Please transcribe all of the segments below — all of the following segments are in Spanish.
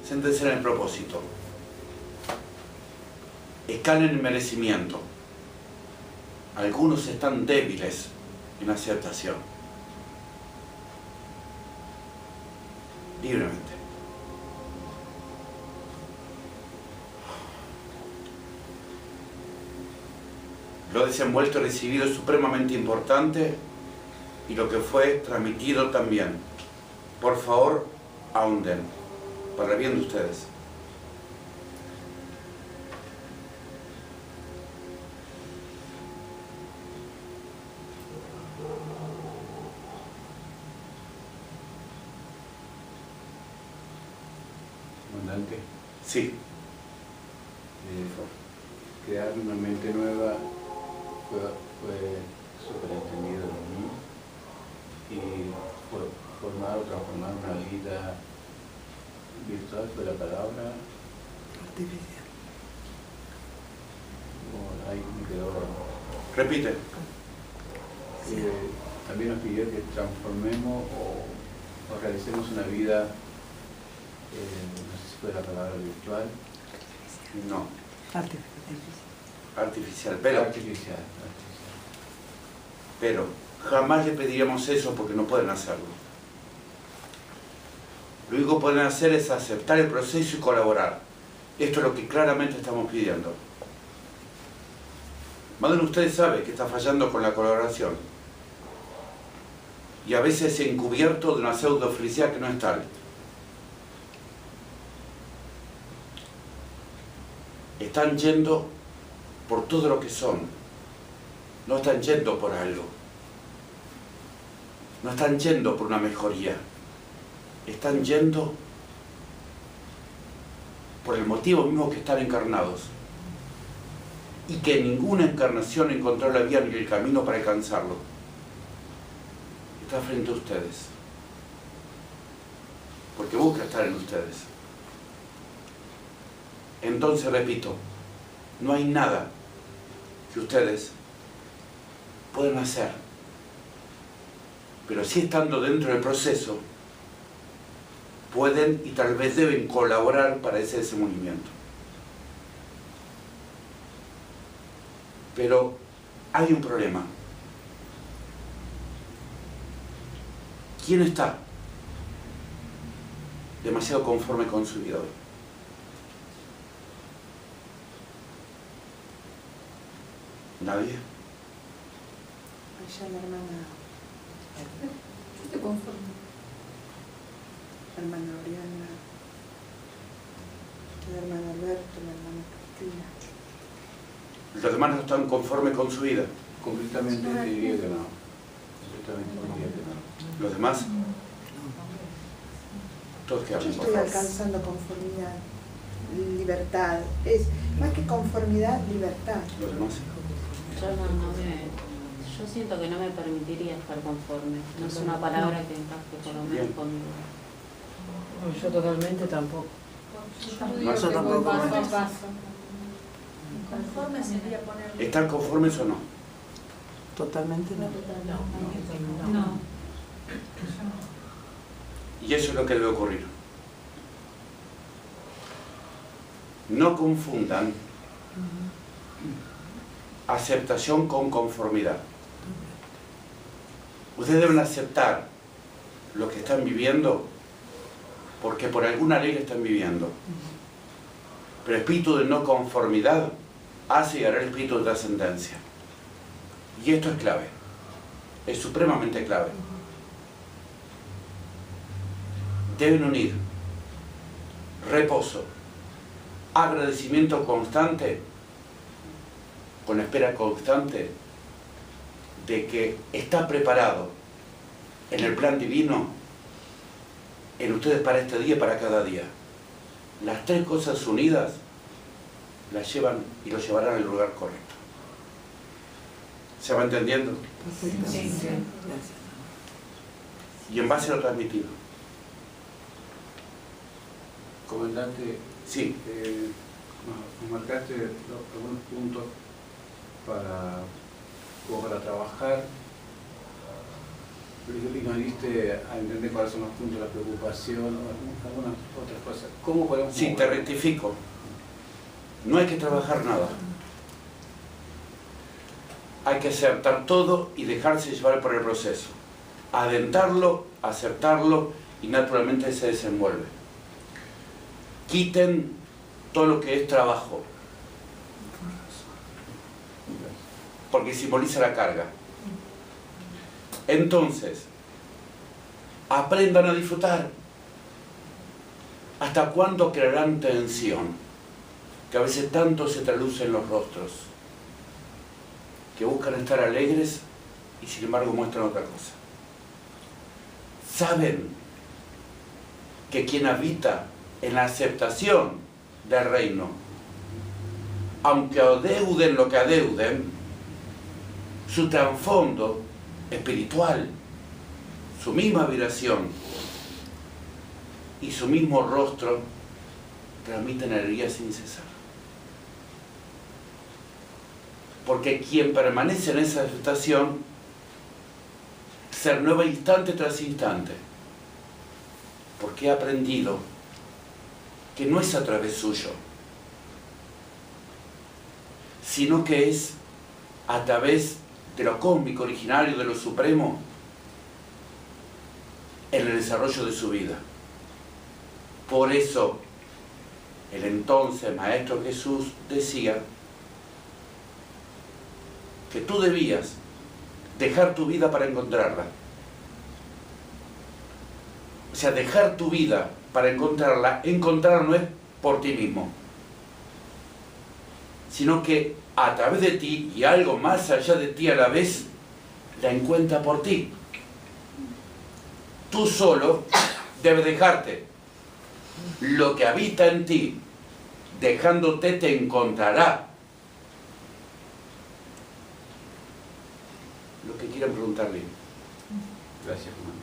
Céntrense en el propósito. Escalen el merecimiento. Algunos están débiles en aceptación. Libremente. Lo desenvuelto y recibido es supremamente importante y lo que fue transmitido también. Por favor, ahonden, para el bien de ustedes. Comandante. Sí. Crear una mente nueva fue superentendido en mí y formar o transformar una vida virtual fue la palabra artificial. Ahí me quedó. Repite. También nos pidió que transformemos o realicemos una vida, no sé si fue la palabra virtual. No. Artificial. Artificial. Pero jamás le pediríamos eso porque no pueden hacerlo. Lo único que pueden hacer es aceptar el proceso y colaborar. Esto es lo que claramente estamos pidiendo. Más de ustedes sabe que está fallando con la colaboración. Y a veces encubierto de una pseudo felicidad que no es tal. Están yendo por todo lo que son. No están yendo por algo. No están yendo por una mejoría. Están yendo por el motivo mismo que están encarnados. Y que ninguna encarnación encontró la vía ni el camino para alcanzarlo. Está frente a ustedes. Porque busca estar en ustedes. Entonces, repito, no hay nada que ustedes puedan hacer. Pero sí estando dentro del proceso, pueden y tal vez deben colaborar para ese desenvolvimiento. Pero hay un problema. ¿Quién está demasiado conforme con su vida hoy? ¿Nadie? Allá la hermana. Yo te conformo. La hermana Oriana. La hermana Alberto, la hermana Cristina. ¿Los demás no están conformes con su vida? Completamente diría que no. Completamente diría que no. ¿Los demás? Todos que Yo hablen, por estoy favor. alcanzando conformidad, libertad. Es más que conformidad, libertad. ¿Los demás? Yo siento que no me permitiría estar conforme. No es una palabra que encaje por lo menos conmigo. Yo totalmente tampoco. Yo digo que voy paso a paso. Conforme sería ponerle... ¿Están conformes o no? Totalmente no. No. Y eso es lo que debe ocurrir. No confundan aceptación con conformidad. Ustedes deben aceptar lo que están viviendo porque por alguna ley lo están viviendo. Pero el espíritu de no conformidad hace llegar el espíritu de trascendencia. Y esto es clave. Es supremamente clave. Deben unir reposo, agradecimiento constante, con espera constante de que está preparado en el plan divino en ustedes para este día y para cada día. Las tres cosas unidas las llevan y los llevarán al lugar correcto. ¿Se va entendiendo? Perfectamente. Sí. Gracias. Y en base a lo transmitido. Comandante, Sí. nos marcaste algunos puntos como para trabajar, y nos diste a entender cuáles son los puntos de la preocupación, o algunas otras cosas. ¿Cómo podemos Sí, te rectifico. No hay que trabajar nada. Hay que aceptar todo y dejarse llevar por el proceso. Adentrarlo, aceptarlo y naturalmente se desenvuelve. Quiten todo lo que es trabajo, porque simboliza la carga. Entonces, aprendan a disfrutar. ¿Hasta cuándo crearán tensión? Que a veces tanto se traduce en los rostros, que buscan estar alegres y sin embargo muestran otra cosa. Saben que quien habita en la aceptación del reino, aunque adeuden lo que adeuden, su trasfondo espiritual, su misma vibración y su mismo rostro transmiten alegría sin cesar. Porque quien permanece en esa aceptación se renueva instante tras instante, porque ha aprendido que no es a través suyo, sino que es a través de lo cósmico originario, de lo supremo, en el desarrollo de su vida. Por eso, el entonces Maestro Jesús decía que tú debías dejar tu vida para encontrarla. O sea, dejar tu vida para encontrarla no es por ti mismo, sino que a través de ti y algo más allá de ti a la vez, la encuentra por ti. Tú solo debes dejarte. Lo que habita en ti, dejándote, te encontrará. Lo que quieran preguntarle. Gracias, hermano.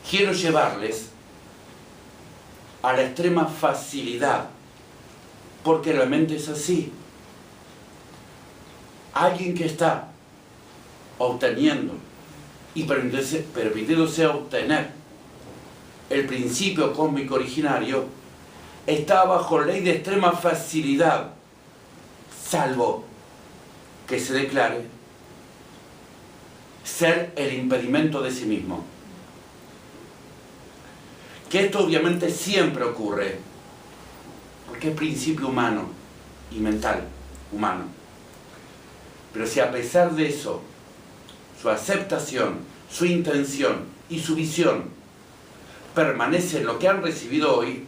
Quiero llevarles a la extrema facilidad, porque realmente es así. Alguien que está obteniendo y permitiéndose obtener el principio cósmico originario, está bajo ley de extrema facilidad, salvo que se declare ser el impedimento de sí mismo. Que esto obviamente siempre ocurre, porque es principio humano y mental humano. Pero si a pesar de eso, su aceptación, su intención y su visión permanece en lo que han recibido hoy,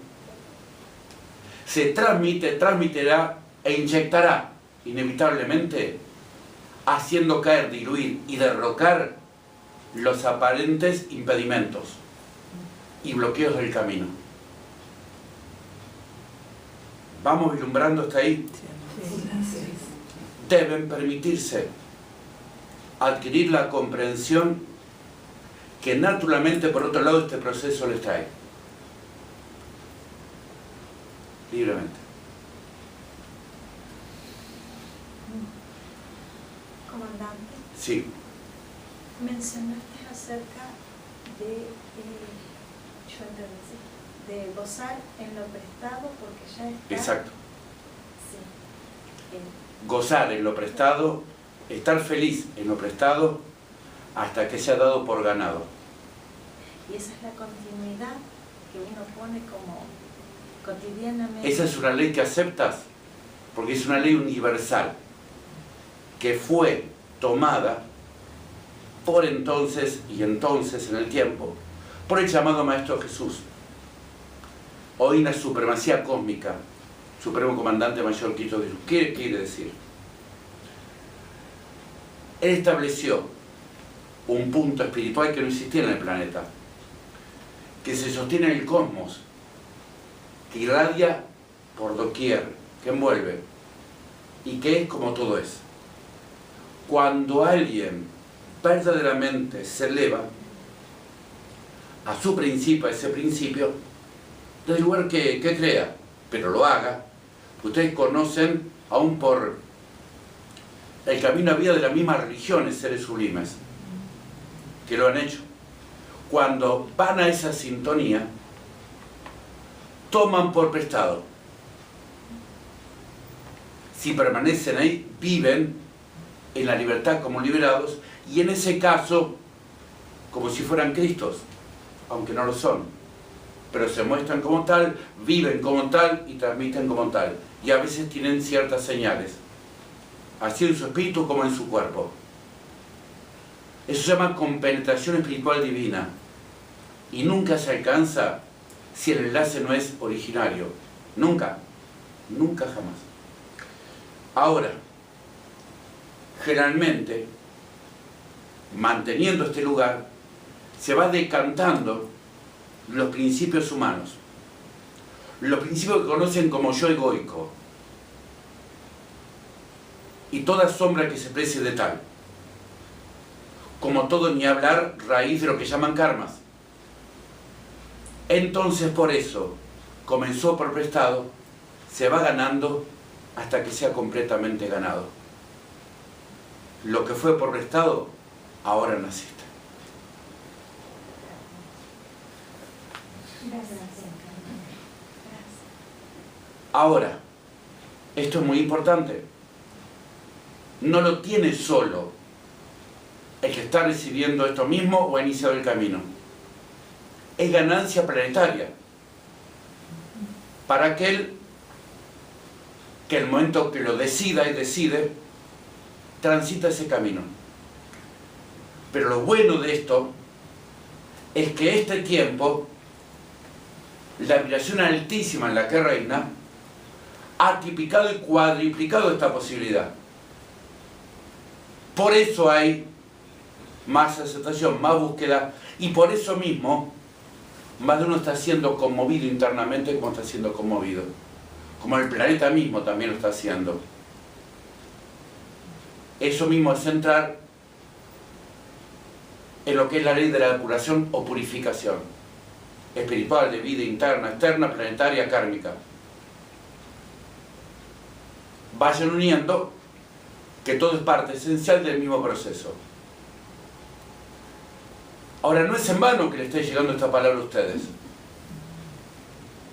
se transmitirá e inyectará inevitablemente, haciendo caer, diluir y derrocar los aparentes impedimentos y bloqueos del camino. ¿Vamos vislumbrando hasta ahí? Deben permitirse adquirir la comprensión que naturalmente, por otro lado, este proceso les trae. Libremente. Comandante, Sí. mencionaste acerca de, yo entendí, sí, de gozar en lo prestado porque ya está. Exacto. Sí. Gozar en lo prestado, estar feliz en lo prestado, hasta que sea dado por ganado. Y esa es la continuidad que uno pone como cotidianamente. Esa es una ley que aceptas, porque es una ley universal, que fue tomada por entonces y entonces en el tiempo, por el llamado Maestro Jesús. Hoy la supremacía cósmica, Supremo Comandante Mayor Cristo Jesús. ¿Qué quiere decir? Él estableció un punto espiritual que no existía en el planeta, que se sostiene en el cosmos, que irradia por doquier, que envuelve, y que es como todo es. Cuando alguien verdaderamente se eleva a su principio, a ese principio, del lugar que crea, pero lo haga, ustedes conocen, aún por el camino a vida de las mismas religiones, seres sublimes, que lo han hecho. cuando van a esa sintonía, toman por prestado. Si permanecen ahí, viven en la libertad como liberados, y en ese caso, como si fueran Cristos, aunque no lo son, pero se muestran como tal, viven como tal y transmiten como tal, y a veces tienen ciertas señales, así en su espíritu como en su cuerpo. Eso se llama compenetración espiritual divina, y nunca se alcanza si el enlace no es originario. Nunca, nunca jamás. Ahora, generalmente, manteniendo este lugar, se va decantando los principios humanos, los principios que conocen como yo egoico, y toda sombra que se precie de tal, como todo ni hablar raíz de lo que llaman karmas. Entonces, por eso, comenzó por prestado, se va ganando hasta que sea completamente ganado. Lo que fue por prestado, ahora naciste. Gracias. Ahora, esto es muy importante. No lo tiene solo el que está recibiendo esto mismo o ha iniciado el camino. Es ganancia planetaria para aquel que el momento que lo decida y decide, transita ese camino. Pero lo bueno de esto es que este tiempo, la vibración altísima en la que reina, ha triplicado y cuadriplicado esta posibilidad. Por eso hay más aceptación, más búsqueda, y por eso mismo más de uno está siendo conmovido internamente como está siendo conmovido, como el planeta mismo también lo está haciendo. Eso mismo es entrar en lo que es la ley de la depuración o purificación espiritual, de vida interna, externa, planetaria, kármica. Vayan uniendo que todo es parte esencial del mismo proceso. Ahora, no es en vano que le esté llegando esta palabra a ustedes.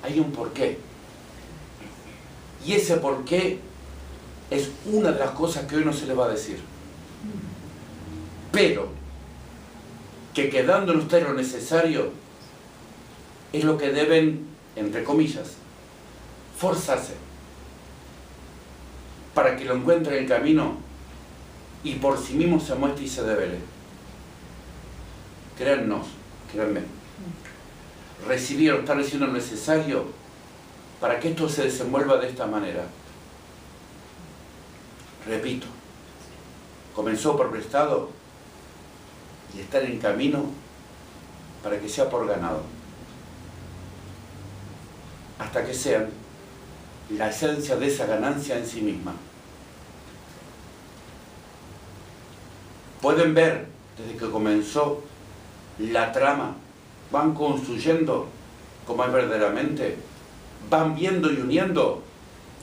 Hay un porqué. Y ese porqué es una de las cosas que hoy no se les va a decir. Pero, que quedando en ustedes lo necesario, es lo que deben, entre comillas, forzarse para que lo encuentren en el camino y por sí mismo se muestre y se devele. Créannos, créanme. Recibir o estar recibiendo lo necesario para que esto se desenvuelva de esta manera. Repito, comenzó por prestado y está en camino para que sea por ganado. Hasta que sean la esencia de esa ganancia en sí misma. Pueden ver, desde que comenzó la trama, van construyendo como es verdaderamente, van viendo y uniendo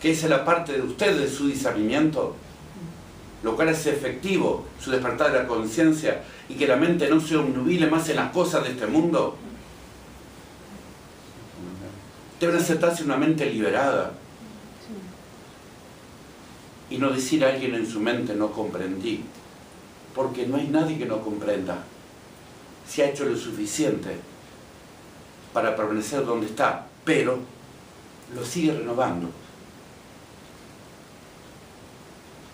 que esa es la parte de ustedes, de su discernimiento, lo cual es efectivo, su despertar de la conciencia, y que la mente no se obnubile más en las cosas de este mundo. Deben aceptarse una mente liberada y no decir a alguien en su mente no comprendí, porque no hay nadie que no comprenda. Se ha hecho lo suficiente para permanecer donde está, pero lo sigue renovando.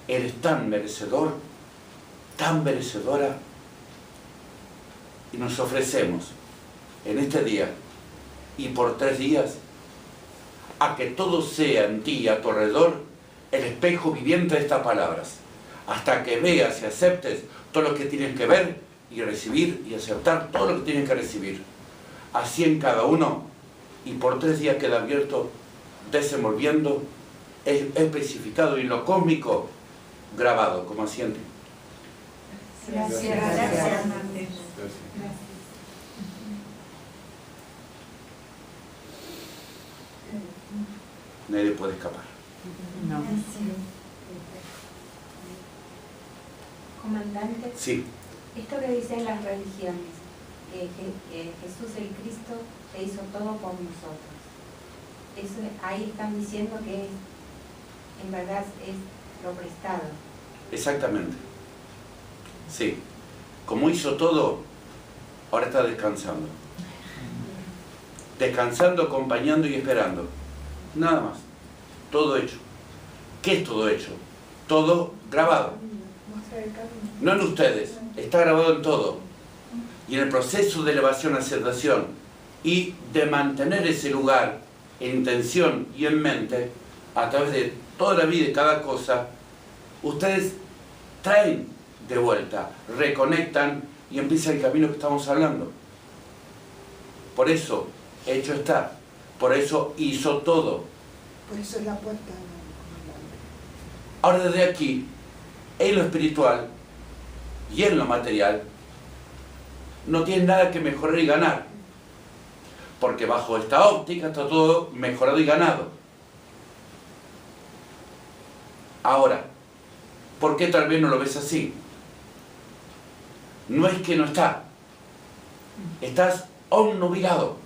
Él es tan merecedor, tan merecedora, y nos ofrecemos en este día y por 3 días a que todo sea en ti y a tu alrededor el espejo viviente de estas palabras, hasta que veas y aceptes todo lo que tienes que ver y recibir y aceptar todo lo que tienes que recibir. Así en cada uno, y por 3 días queda abierto, desenvolviendo, especificado y en lo cósmico, grabado, como asiente. Gracias. Nadie puede escapar. No. Comandante, Sí. esto que dicen las religiones, Jesús el Cristo que hizo todo por nosotros. Eso, ahí están diciendo que en verdad es lo prestado. Exactamente. Sí. Como hizo todo, ahora está descansando. Descansando, acompañando y esperando. Nada más. Todo hecho. ¿Qué es todo hecho? Todo grabado. No en ustedes. Está grabado en todo. Y en el proceso de elevación, aceptación y de mantener ese lugar en intención y en mente, a través de toda la vida y cada cosa, ustedes traen de vuelta, reconectan y empieza el camino que estamos hablando. Por eso, hecho está. Por eso hizo todo. Por eso es la puerta. Ahora desde aquí, en lo espiritual y en lo material, no tiene nada que mejorar y ganar. Porque bajo esta óptica está todo mejorado y ganado. Ahora, ¿por qué tal vez no lo ves así? No es que no está. Estás obnubilado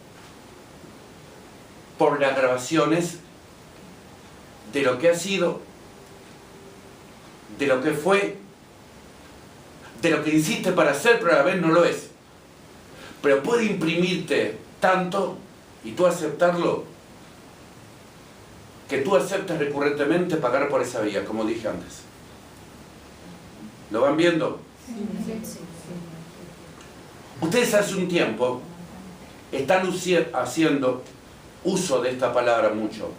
por las grabaciones de lo que ha sido, de lo que fue, de lo que insiste para ser, pero a la vez no lo es. Pero puede imprimirte tanto y tú aceptarlo, que tú aceptas recurrentemente pagar por esa vía, como dije antes. ¿Lo van viendo? Sí. Ustedes hace un tiempo están haciendo uso de esta palabra mucho.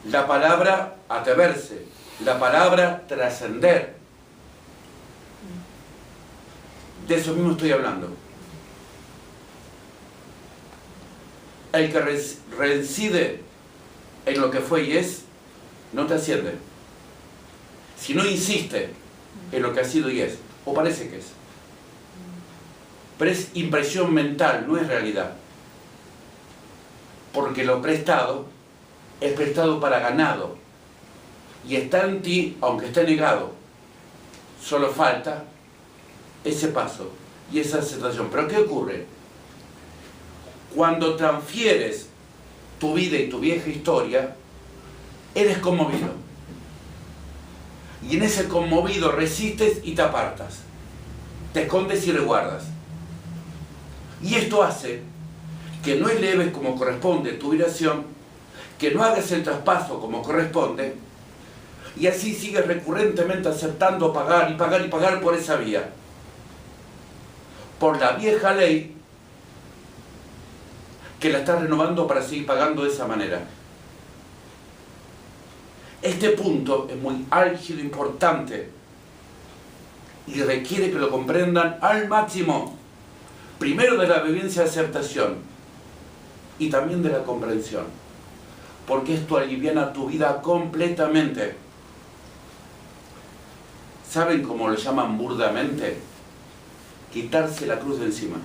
La palabra atreverse, la palabra trascender. De eso mismo estoy hablando. El que reincide en lo que fue y es, no te asciende. Si no insiste en lo que ha sido y es, o parece que es. Pero es impresión mental, no es realidad. Porque lo prestado es prestado para ganado. Y está en ti, aunque esté negado. Solo falta ese paso y esa aceptación. ¿Pero qué ocurre? Cuando transfieres tu vida y tu vieja historia, eres conmovido. Y en ese conmovido resistes y te apartas. Te escondes y resguardas. Y esto hace que no eleves como corresponde tu vibración, que no hagas el traspaso como corresponde, y así sigues recurrentemente aceptando pagar y pagar y pagar por esa vía. Por la vieja ley, que la estás renovando para seguir pagando de esa manera. Este punto es muy álgido, importante, y requiere que lo comprendan al máximo. Primero de la vivencia de aceptación y también de la comprensión. Porque esto aliviana tu vida completamente. ¿Saben cómo lo llaman burdamente? Quitarse la cruz de encima.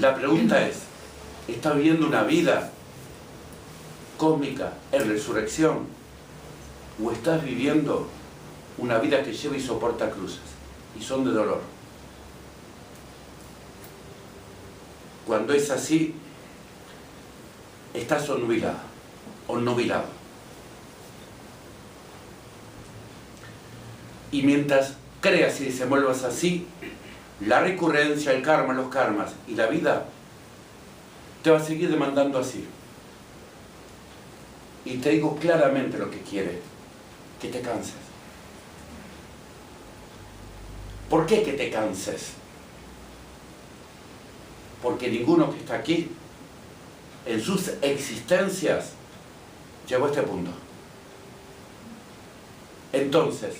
La pregunta es, ¿estás viviendo una vida cósmica en resurrección? ¿O estás viviendo una vida que lleva y soporta cruces? Y son de dolor. Cuando es así, estás obnubilado. Y mientras creas y desenvuelvas así, la recurrencia, el karma, los karmas y la vida te va a seguir demandando así. Y te digo claramente lo que quiere, que te canses. ¿Por qué que te canses? Porque ninguno que está aquí, en sus existencias, llegó a este punto. Entonces,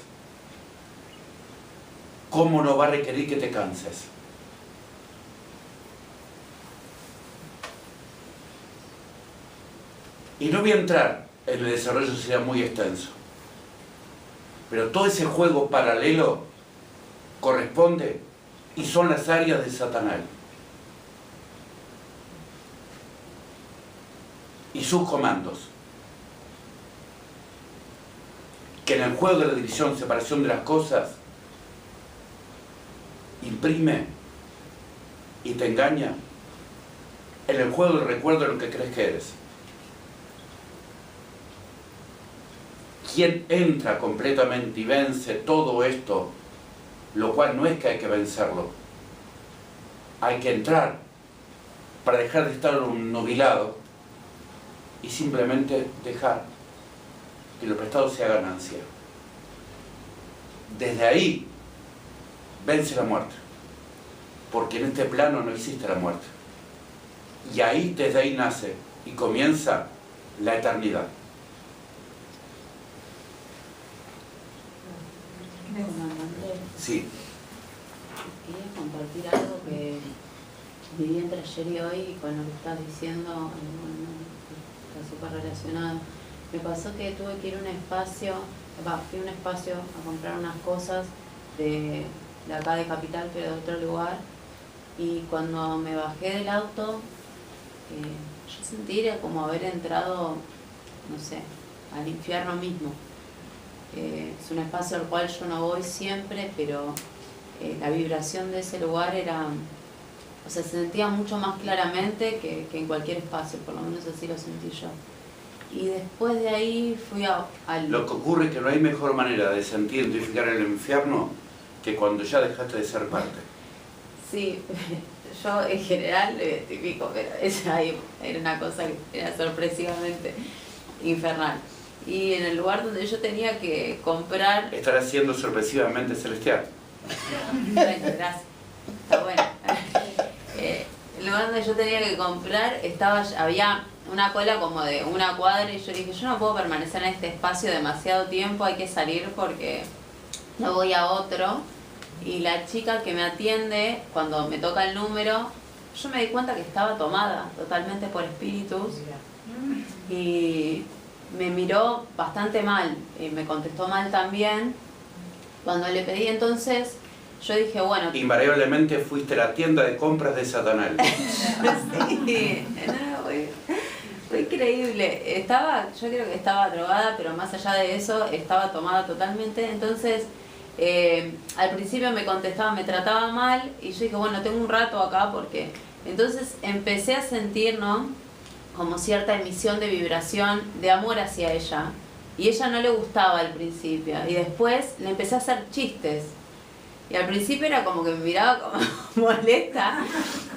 ¿cómo no va a requerir que te canses? Y no voy a entrar en el desarrollo, sería muy extenso. Pero todo ese juego paralelo corresponde y son las áreas de Satanás y sus comandos, que en el juego de la división, separación de las cosas, imprime y te engaña en el juego del recuerdo de lo que crees que eres. Quien entra completamente y vence todo esto, lo cual no es que hay que vencerlo, hay que entrar para dejar de estar nubilado y simplemente dejar que lo prestado sea ganancia. Desde ahí vence la muerte, porque en este plano no existe la muerte. Y ahí, desde ahí nace y comienza la eternidad. Sí. Quería compartir algo que viví entre ayer y hoy y con lo que estás diciendo, bueno, está súper relacionado. Me pasó que tuve que ir a un espacio, fui a un espacio a comprar unas cosas de acá de Capital, pero de otro lugar, y cuando me bajé del auto, yo sentí como haber entrado, no sé, al infierno mismo. Es un espacio al cual yo no voy siempre, pero la vibración de ese lugar era, o sea, se sentía mucho más claramente que en cualquier espacio, por lo menos así lo sentí yo. Y después de ahí fui al... Lo que ocurre es que no hay mejor manera de sentir, identificar el infierno que cuando ya dejaste de ser parte. Sí, yo en general lo identifico, pero esa era una cosa que era sorpresivamente infernal. Y en el lugar donde yo tenía que comprar... Estará siendo sorpresivamente celestial. Bueno, gracias. Está bueno. El lugar donde yo tenía que comprar había una cola como de una cuadra y yo dije, yo no puedo permanecer en este espacio demasiado tiempo, hay que salir porque no voy a otro. Y la chica que me atiende, cuando me toca el número, yo me di cuenta que estaba tomada totalmente por espíritus y me miró bastante mal, y me contestó mal también. Cuando le pedí, entonces, yo dije, bueno... Invariablemente fuiste a la tienda de compras de Satanás. Sí, fue increíble. Yo creo que estaba drogada, pero más allá de eso, estaba tomada totalmente. Entonces, al principio me contestaba, me trataba mal, y yo dije, bueno, tengo un rato acá, porque... Entonces empecé a sentir, ¿no?, como cierta emisión de vibración, de amor hacia ella. Y ella no le gustaba al principio. Y después le empecé a hacer chistes. Y al principio era como que me miraba como molesta,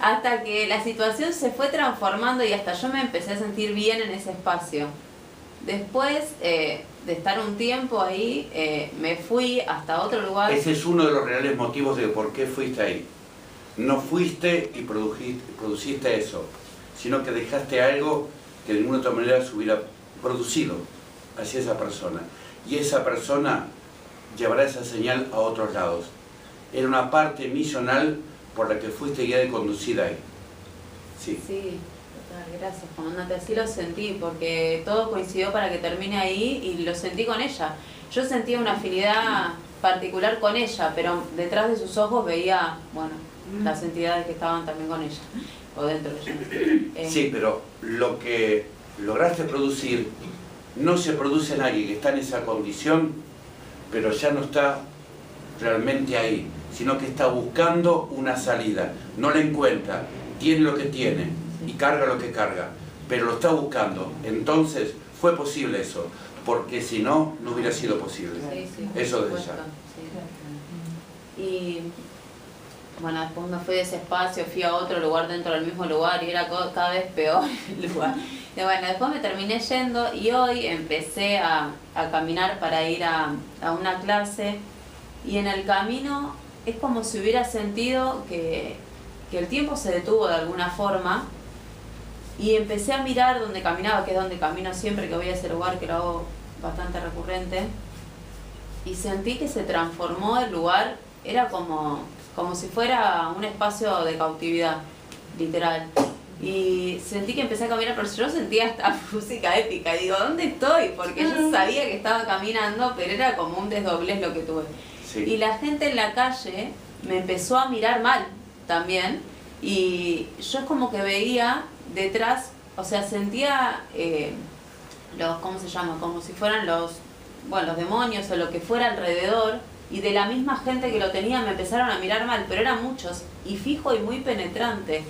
hasta que la situación se fue transformando y hasta yo me empecé a sentir bien en ese espacio. Después de estar un tiempo ahí, me fui hasta otro lugar. Ese es uno de los reales motivos de por qué fuiste ahí. No fuiste y produciste eso, sino que dejaste algo que de ninguna otra manera se hubiera producido hacia esa persona. Y esa persona llevará esa señal a otros lados. Era una parte misional por la que fuiste guiada y conducida ahí. Sí. Sí, total, gracias, comandante. Así lo sentí, porque todo coincidió para que termine ahí y lo sentí con ella. Yo sentía una afinidad particular con ella, pero detrás de sus ojos veía, bueno, las entidades que estaban también con ella, o dentro de ella. Sí, pero lo que lograste producir no se produce en alguien que está en esa condición, pero ya no está realmente ahí, sino que está buscando una salida. No la encuentra, tiene lo que tiene y carga lo que carga, pero lo está buscando. Entonces fue posible eso, porque si no, no hubiera sido posible. Sí, eso desde ya. Sí. Y bueno, después me fui de ese espacio, fui a otro lugar dentro del mismo lugar y era cada vez peor el lugar. Y bueno, después me terminé yendo y hoy empecé a caminar para ir a una clase, y en el camino es como si hubiera sentido que el tiempo se detuvo de alguna forma, y empecé a mirar donde caminaba, que es donde camino siempre que voy a ese lugar, que lo hago bastante recurrente, y sentí que se transformó el lugar, era como si fuera un espacio de cautividad, literal. Y sentí que empecé a caminar, pero yo sentía esta música épica, y digo, ¿dónde estoy? Porque yo sabía que estaba caminando, pero era como un desdoblez lo que tuve. Sí. Y la gente en la calle me empezó a mirar mal también, y yo como que veía detrás, o sea, sentía ¿cómo se llama? Como si fueran los demonios o lo que fuera alrededor, Y de la misma gente que lo tenía me empezaron a mirar mal, pero eran muchos, y fijo y muy penetrante.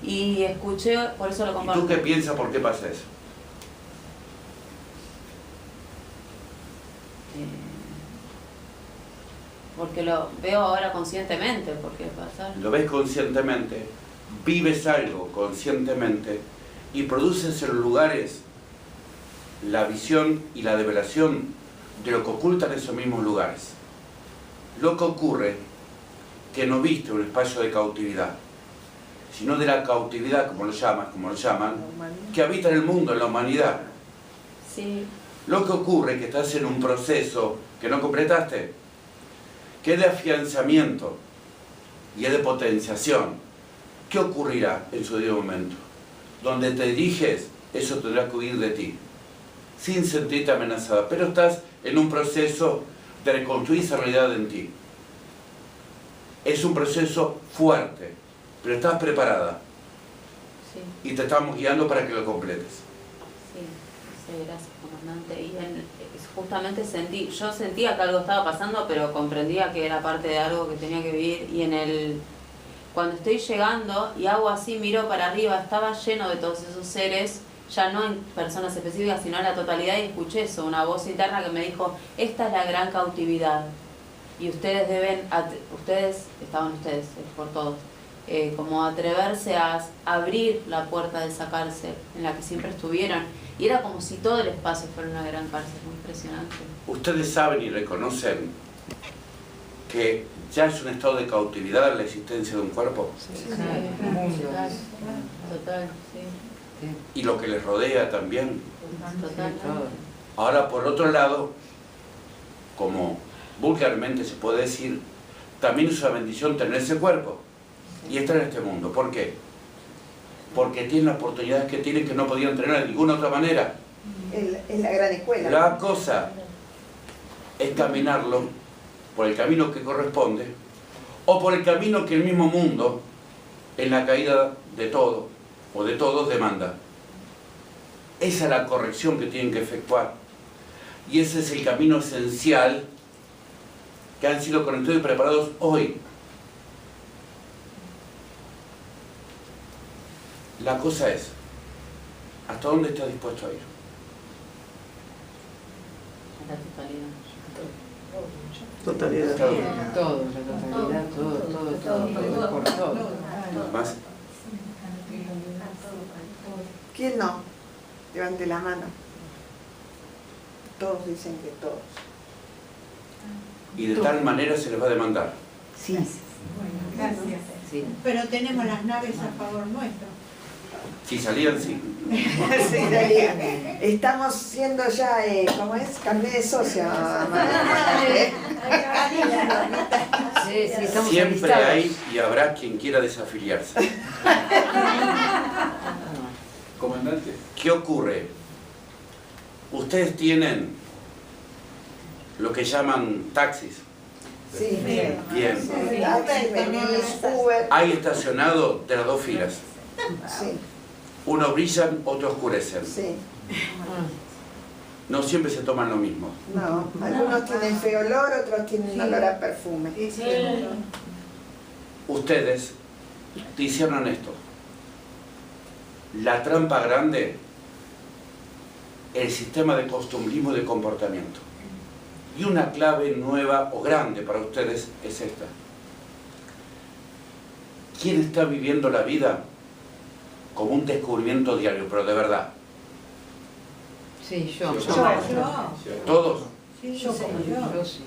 Y escuché, por eso lo comparto. ¿Y tú qué piensas por qué pasa eso? Porque lo veo ahora conscientemente, porque pasa. Lo ves conscientemente, vives algo conscientemente y produces en los lugares la visión y la develación de lo que ocultan esos mismos lugares. Lo que ocurre que no viste un espacio de cautividad, sino de la cautividad, como lo llaman, que habita en el mundo, en la humanidad. Sí. Lo que ocurre es que estás en un proceso que no completaste, que es de afianzamiento y es de potenciación. ¿Qué ocurrirá en su debido momento? Donde te diriges, eso tendrá que huir de ti, sin sentirte amenazada, pero estás en un proceso de reconstruir esa realidad en ti. Es un proceso fuerte, pero estás preparada. Sí. Y te estamos guiando para que lo completes. Sí, gracias, comandante. Y justamente yo sentía que algo estaba pasando, pero comprendía que era parte de algo que tenía que vivir. Y cuando estoy llegando y hago así, miro para arriba, estaba lleno de todos esos seres, ya no en personas específicas, sino en la totalidad, y escuché eso, una voz interna que me dijo, esta es la gran cautividad. Y ustedes estaban ustedes, por todos, como atreverse a abrir la puerta de esa cárcel en la que siempre estuvieron. Y era como si todo el espacio fuera una gran cárcel, muy impresionante. Ustedes saben y reconocen que ya es un estado de cautividad la existencia de un cuerpo. Sí. Total, sí. Y lo que les rodea también. Total. Ahora, por otro lado, como vulgarmente se puede decir, también es una bendición tener ese cuerpo y estar en este mundo. ¿Por qué? Porque tienen las oportunidades que tienen que no podían tener de ninguna otra manera. Es la gran escuela. La cosa es caminarlo por el camino que corresponde o por el camino que el mismo mundo, en la caída de todo o de todos, demanda. Esa es la corrección que tienen que efectuar. Y ese es el camino esencial que han sido conectados y preparados hoy. La cosa es, ¿hasta dónde estás dispuesto a ir? La totalidad. Totalidad. Todo, la totalidad, todo, por todo. ¿Más? ¿Quién no? Levante la mano. Todos dicen que todos. Y de tal manera se les va a demandar. Sí. Gracias. Sí. Pero tenemos las naves a favor nuestro. Si salían, sí. Sí, Dalia. Estamos siendo ya, ¿cómo es? Carnet de socio. Sí, estamos Siempre alistados. hay y habrá quien quiera desafiliarse. Comandante. ¿Qué ocurre? Ustedes tienen lo que llaman taxis. Sí, Bien. Taxi, Remis, Uber. Hay estacionado de las dos filas. Sí, Unos brillan, otros oscurecen. sí. No siempre se toman lo mismo. No, algunos tienen feo olor, otros tienen olor a perfume. Ustedes disciernan esto. La trampa grande, el sistema de costumbrismo y de comportamiento. Y una clave nueva o grande para ustedes es esta. ¿Quién está viviendo la vida como un descubrimiento diario, pero de verdad? Sí, yo. ¿Todos? Yo sí.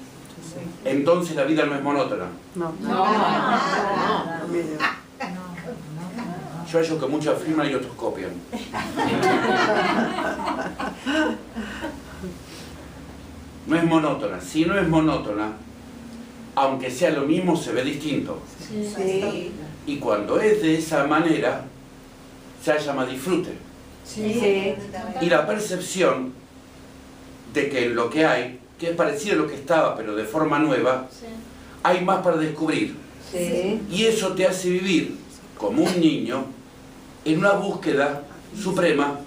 Entonces la vida no es monótona. No. No. Yo hallo que muchos afirman y otros copian. No es monótona. Si no es monótona, aunque sea lo mismo, se ve distinto. Sí. Y cuando es de esa manera, se llama disfrute. Sí. Y la percepción de que en lo que hay, que es parecido a lo que estaba, pero de forma nueva, hay más para descubrir. Sí. Y eso te hace vivir como un niño en una búsqueda suprema